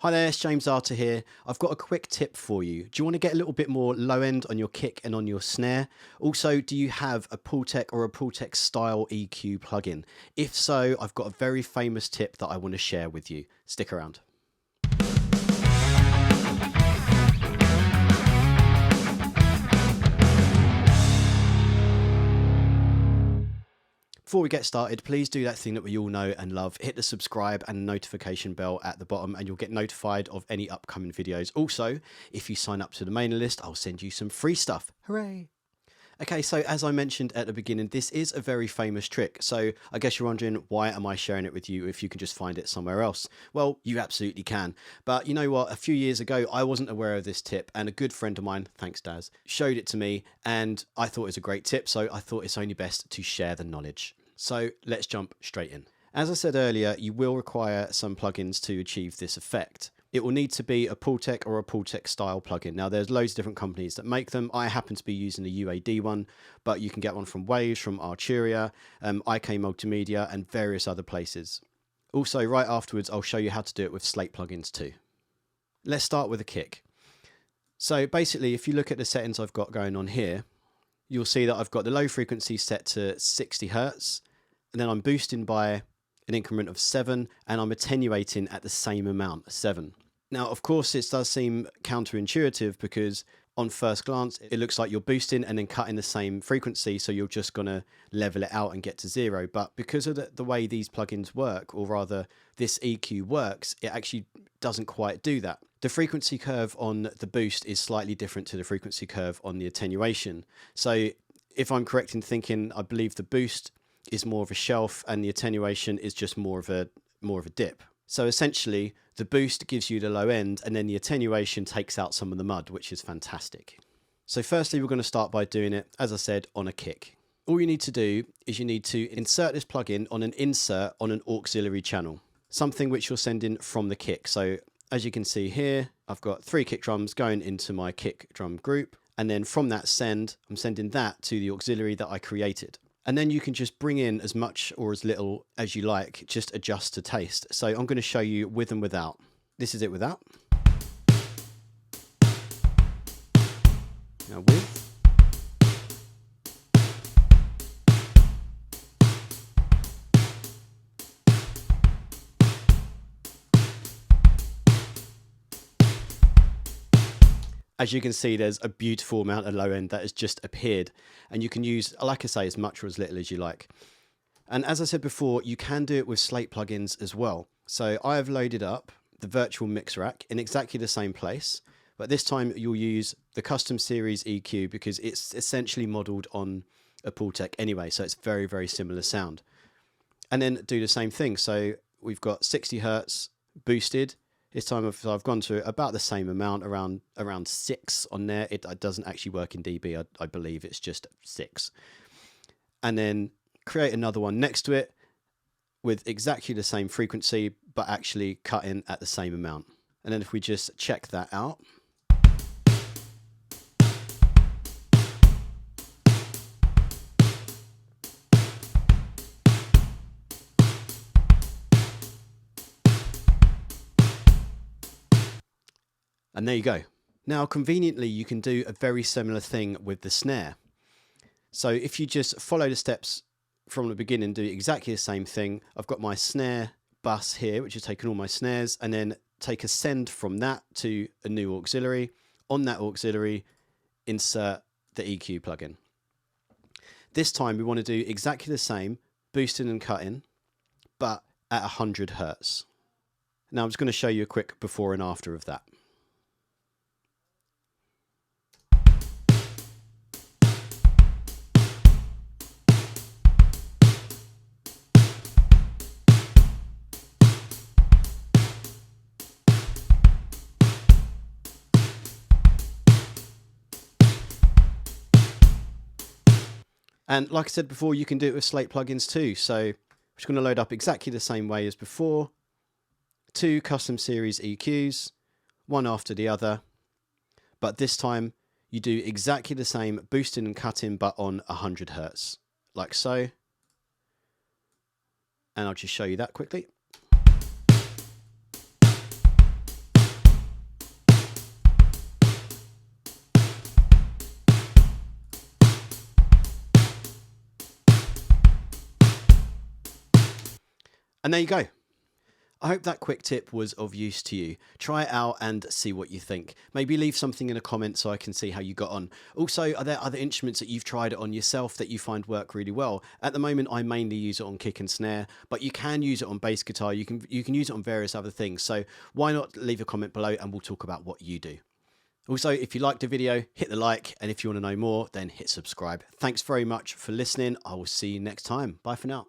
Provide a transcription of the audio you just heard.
Hi there, it's James Arter here. I've got a quick tip for you. Do you want to get a little bit more low end on your kick and on your snare? Also, do you have a Pultec or a Pultec-style EQ plugin? If so, I've got a very famous tip that I want to share with you. Stick around. Before we get started, please do that thing that we all know and love. Hit the subscribe and notification bell at the bottom and you'll get notified of any upcoming videos. Also, if you sign up to the mailing list, I'll send you some free stuff. Hooray! Okay, so as I mentioned at the beginning, this is a very famous trick. So I guess you're wondering, why am I sharing it with you if you can just find it somewhere else? Well, you absolutely can. But you know what? A few years ago, I wasn't aware of this tip and a good friend of mine, thanks Daz, showed it to me and I thought it was a great tip. So I thought it's only best to share the knowledge. So let's jump straight in. As I said earlier, you will require some plugins to achieve this effect. It will need to be a Pultec or a Pultec-style plugin. Now, there's loads of different companies that make them. I happen to be using a UAD one, but you can get one from Waves, from Arturia, IK Multimedia, and various other places. Also, right afterwards, I'll show you how to do it with Slate plugins too. Let's start with a kick. So basically, if you look at the settings I've got going on here, you'll see that I've got the low frequency set to 60 Hertz, and then I'm boosting by an increment of 7, and I'm attenuating at the same amount, 7. Now, of course, this does seem counterintuitive because on first glance, it looks like you're boosting and then cutting the same frequency, so you're just going to level it out and get to 0. But because of the way these plugins work, or rather this EQ works, it actually doesn't quite do that. The frequency curve on the boost is slightly different to the frequency curve on the attenuation. So if I'm correct in thinking, I believe the boost is more of a shelf and the attenuation is just more of a dip. So essentially the boost gives you the low end and then the attenuation takes out some of the mud, which is fantastic. So firstly, we're going to start by doing it, as I said, on a kick. All you need to do is you need to insert this plugin on an insert on an auxiliary channel, something which you're sending from the kick. So as you can see here, I've got 3 kick drums going into my kick drum group. And then from that send, I'm sending that to the auxiliary that I created. And then you can just bring in as much or as little as you like, just adjust to taste. So I'm going to show you with and without. This is it without. Now with. As you can see, there's a beautiful amount of low end that has just appeared, and you can use, like I say, as much or as little as you like. And as I said before, you can do it with Slate plugins as well. So I have loaded up the virtual mix rack in exactly the same place, but this time you'll use the custom series EQ because it's essentially modeled on a Pultec anyway, so it's very, very similar sound. And then do the same thing. So we've got 60 Hertz boosted. This time I've gone to about the same amount, around 6 on there. It doesn't actually work in dB, I believe it's just 6. And then create another one next to it with exactly the same frequency, but actually cutting at the same amount. And then if we just check that out. And there you go. Now, conveniently, you can do a very similar thing with the snare. So if you just follow the steps from the beginning, do exactly the same thing. I've got my snare bus here, which has taken all my snares, and then take a send from that to a new auxiliary. On that auxiliary, insert the EQ plugin. This time we want to do exactly the same, boosting and cutting, but at 100 Hertz. Now I'm just going to show you a quick before and after of that. And like I said before, you can do it with Slate plugins too. So I'm just going to load up exactly the same way as before. 2 custom series EQs, one after the other. But this time you do exactly the same boosting and cutting, but on 100 Hertz, like so. And I'll just show you that quickly. And there you go. I hope that quick tip was of use to you. Try it out and see what you think. Maybe leave something in a comment so I can see how you got on. Also, are there other instruments that you've tried it on yourself that you find work really well? At the moment, I mainly use it on kick and snare, but you can use it on bass guitar. You can use it on various other things. So why not leave a comment below and we'll talk about what you do. Also, if you liked the video, hit the like, and if you want to know more, then hit subscribe. Thanks very much for listening. I will see you next time. Bye for now.